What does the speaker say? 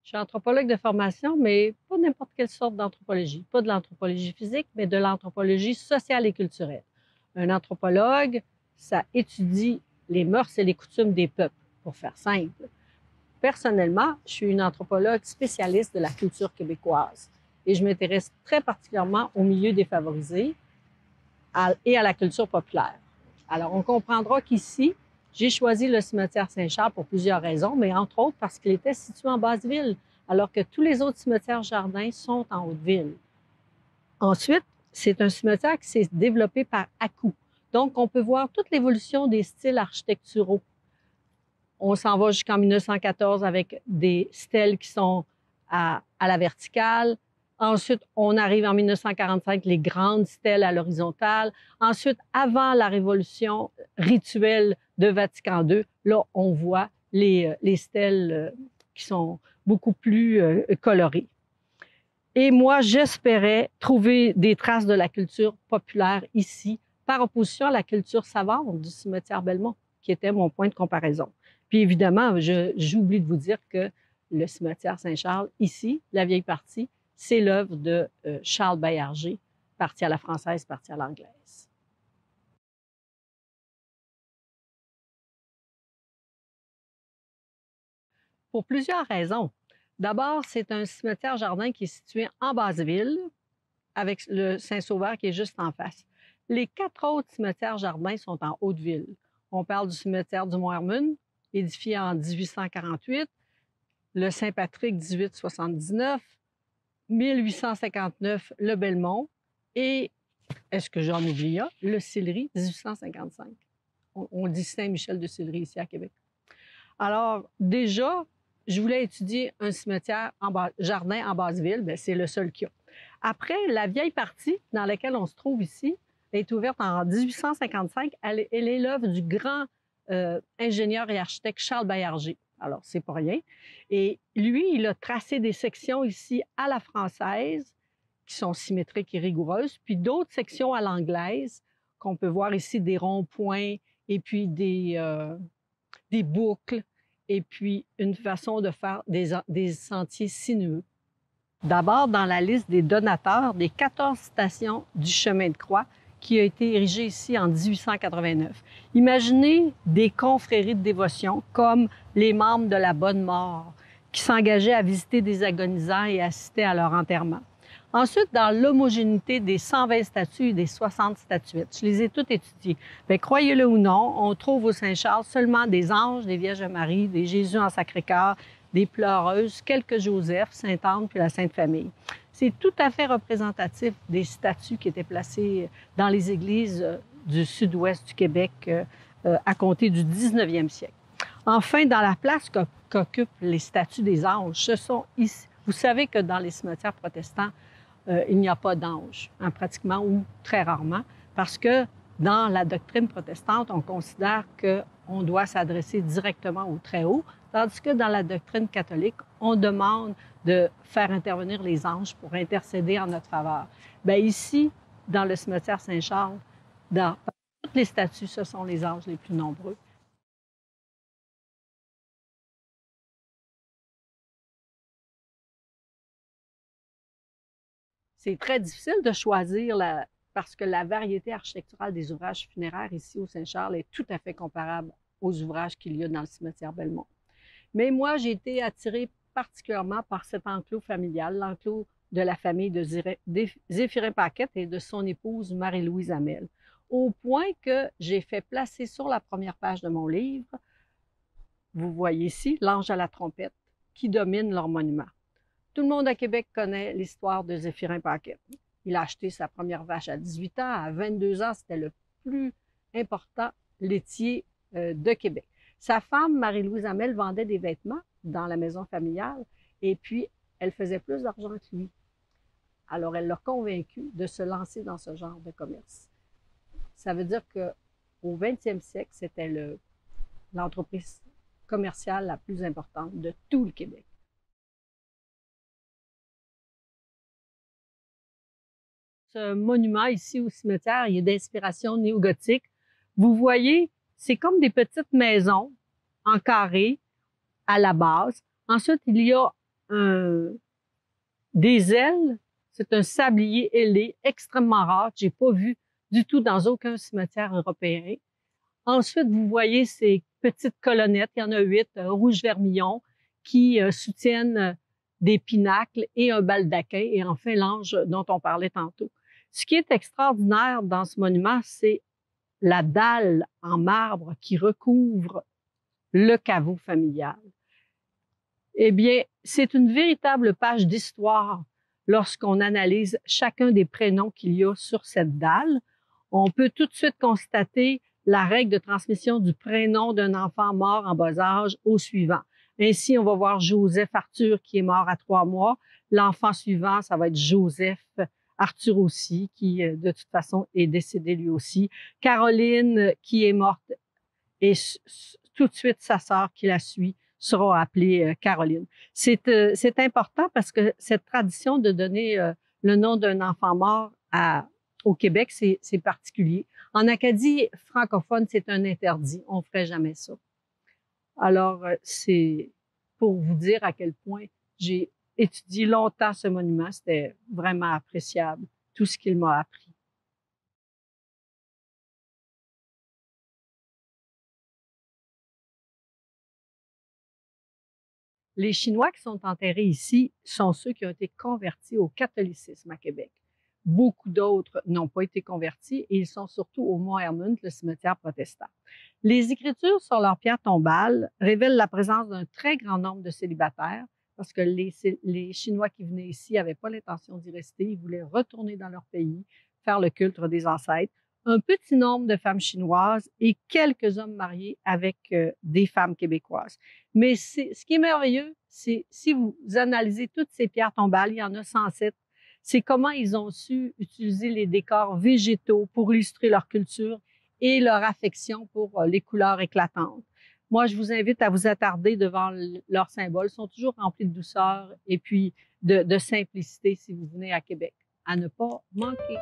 Je suis anthropologue de formation, mais pas n'importe quelle sorte d'anthropologie. Pas de l'anthropologie physique, mais de l'anthropologie sociale et culturelle. Un anthropologue, ça étudie les mœurs et les coutumes des peuples, pour faire simple. Personnellement, je suis une anthropologue spécialiste de la culture québécoise et je m'intéresse très particulièrement au milieu défavorisé et à la culture populaire. Alors, on comprendra qu'ici, j'ai choisi le cimetière Saint-Charles pour plusieurs raisons, mais entre autres parce qu'il était situé en basse-ville, alors que tous les autres cimetières jardins sont en haute-ville. Ensuite, c'est un cimetière qui s'est développé par à-coups. Donc, on peut voir toute l'évolution des styles architecturaux. On s'en va jusqu'en 1914 avec des stèles qui sont à la verticale. Ensuite, on arrive en 1945, les grandes stèles à l'horizontale. Ensuite, avant la révolution rituelle de Vatican II, là, on voit les stèles qui sont beaucoup plus colorées. Et moi, j'espérais trouver des traces de la culture populaire ici, par opposition à la culture savante du cimetière Belmont, qui était mon point de comparaison. Puis évidemment, j'oublie de vous dire que le cimetière Saint-Charles, ici, la vieille partie, c'est l'œuvre de Charles Baillarger, partie à la française, partie à l'anglaise. Pour plusieurs raisons. D'abord, c'est un cimetière-jardin qui est situé en basse-ville, avec le Saint-Sauveur qui est juste en face. Les 4 autres cimetières-jardins sont en haute-ville. On parle du cimetière du Mont-Hermune, édifié en 1848, le Saint-Patrick 1879, 1859 le Belmont et, est-ce que j'en oublie un, le Sillery 1855. On dit Saint-Michel de Sillery ici à Québec. Alors déjà, je voulais étudier un cimetière jardin en basse-ville, bien, c'est le seul qu'il y a. Après, la vieille partie dans laquelle on se trouve ici est ouverte en 1855. Elle est l'œuvre du grand ingénieur et architecte Charles Baillarger. Alors, c'est pas rien. Et lui, il a tracé des sections ici à la française qui sont symétriques et rigoureuses, puis d'autres sections à l'anglaise qu'on peut voir ici, des ronds-points et puis des boucles et puis une façon de faire des sentiers sinueux. D'abord, dans la liste des donateurs des 14 stations du chemin de croix qui a été érigée ici en 1889. Imaginez des confréries de dévotion comme les membres de la Bonne Mort qui s'engageaient à visiter des agonisants et assister à leur enterrement. Ensuite, dans l'homogénéité des 120 statues et des 60 statuettes, je les ai toutes étudiées. Bien, croyez-le ou non, on trouve au Saint-Charles seulement des anges, des Vierges Marie, des Jésus en Sacré-Cœur, des pleureuses, quelques Joseph, Sainte-Anne puis la Sainte Famille. C'est tout à fait représentatif des statues qui étaient placées dans les églises du sud-ouest du Québec à compter du 19e siècle. Enfin, dans la place qu'occupent les statues des anges, ce sont ici. Vous savez que dans les cimetières protestants, il n'y a pas d'anges, hein, pratiquement ou très rarement, parce que dans la doctrine protestante, on considère qu'on doit s'adresser directement au Très-Haut, tandis que dans la doctrine catholique, on demande de faire intervenir les anges pour intercéder en notre faveur. Bien, ici, dans le cimetière Saint-Charles, dans toutes les statues, ce sont les anges les plus nombreux. C'est très difficile de choisir parce que la variété architecturale des ouvrages funéraires ici au Saint-Charles est tout à fait comparable aux ouvrages qu'il y a dans le cimetière Belmont. Mais moi, j'ai été attirée particulièrement par cet enclos familial, l'enclos de la famille de Zéphirin Paquette et de son épouse Marie-Louise Hamel, au point que j'ai fait placer sur la première page de mon livre, vous voyez ici, l'ange à la trompette, qui domine leur monument. Tout le monde à Québec connaît l'histoire de Zéphirin Paquette. Il a acheté sa première vache à 18 ans. À 22 ans, c'était le plus important laitier de Québec. Sa femme, Marie-Louise Hamel, vendait des vêtements dans la maison familiale et puis elle faisait plus d'argent que lui. Alors, elle l'a convaincu de se lancer dans ce genre de commerce. Ça veut dire qu'au 20e siècle, c'était l'entreprise commerciale la plus importante de tout le Québec. Ce monument ici au cimetière, il est d'inspiration néo-gothique. Vous voyez, c'est comme des petites maisons en carré à la base. Ensuite, il y a des ailes. C'est un sablier ailé extrêmement rare que j'ai pas vu du tout dans aucun cimetière européen. Ensuite, vous voyez ces petites colonnettes, il y en a 8, rouge vermillon, qui soutiennent des pinacles et un baldaquin, et enfin l'ange dont on parlait tantôt. Ce qui est extraordinaire dans ce monument, c'est la dalle en marbre qui recouvre le caveau familial. Eh bien, c'est une véritable page d'histoire lorsqu'on analyse chacun des prénoms qu'il y a sur cette dalle. On peut tout de suite constater la règle de transmission du prénom d'un enfant mort en bas âge au suivant. Ainsi, on va voir Joseph Arthur qui est mort à 3 mois. L'enfant suivant, ça va être Joseph Arthur aussi, qui de toute façon est décédé lui aussi. Caroline qui est morte et tout de suite sa sœur qui la suit sera appelée Caroline. C'est important parce que cette tradition de donner le nom d'un enfant mort au Québec, c'est particulier. En Acadie francophone, c'est un interdit. On ne ferait jamais ça. Alors, c'est pour vous dire à quel point j'ai étudié longtemps ce monument. C'était vraiment appréciable, tout ce qu'il m'a appris. Les Chinois qui sont enterrés ici sont ceux qui ont été convertis au catholicisme à Québec. Beaucoup d'autres n'ont pas été convertis et ils sont surtout au Mont Hermund, le cimetière protestant. Les écritures sur leurs pierres tombales révèlent la présence d'un très grand nombre de célibataires parce que les Chinois qui venaient ici n'avaient pas l'intention d'y rester. Ils voulaient retourner dans leur pays, faire le culte des ancêtres. Un petit nombre de femmes chinoises et quelques hommes mariés avec des femmes québécoises. Mais ce qui est merveilleux, c'est si vous analysez toutes ces pierres tombales, il y en a 107, c'est comment ils ont su utiliser les décors végétaux pour illustrer leur culture et leur affection pour les couleurs éclatantes. Moi, je vous invite à vous attarder devant leurs symboles. Ils sont toujours remplis de douceur et puis de simplicité si vous venez à Québec. À ne pas manquer.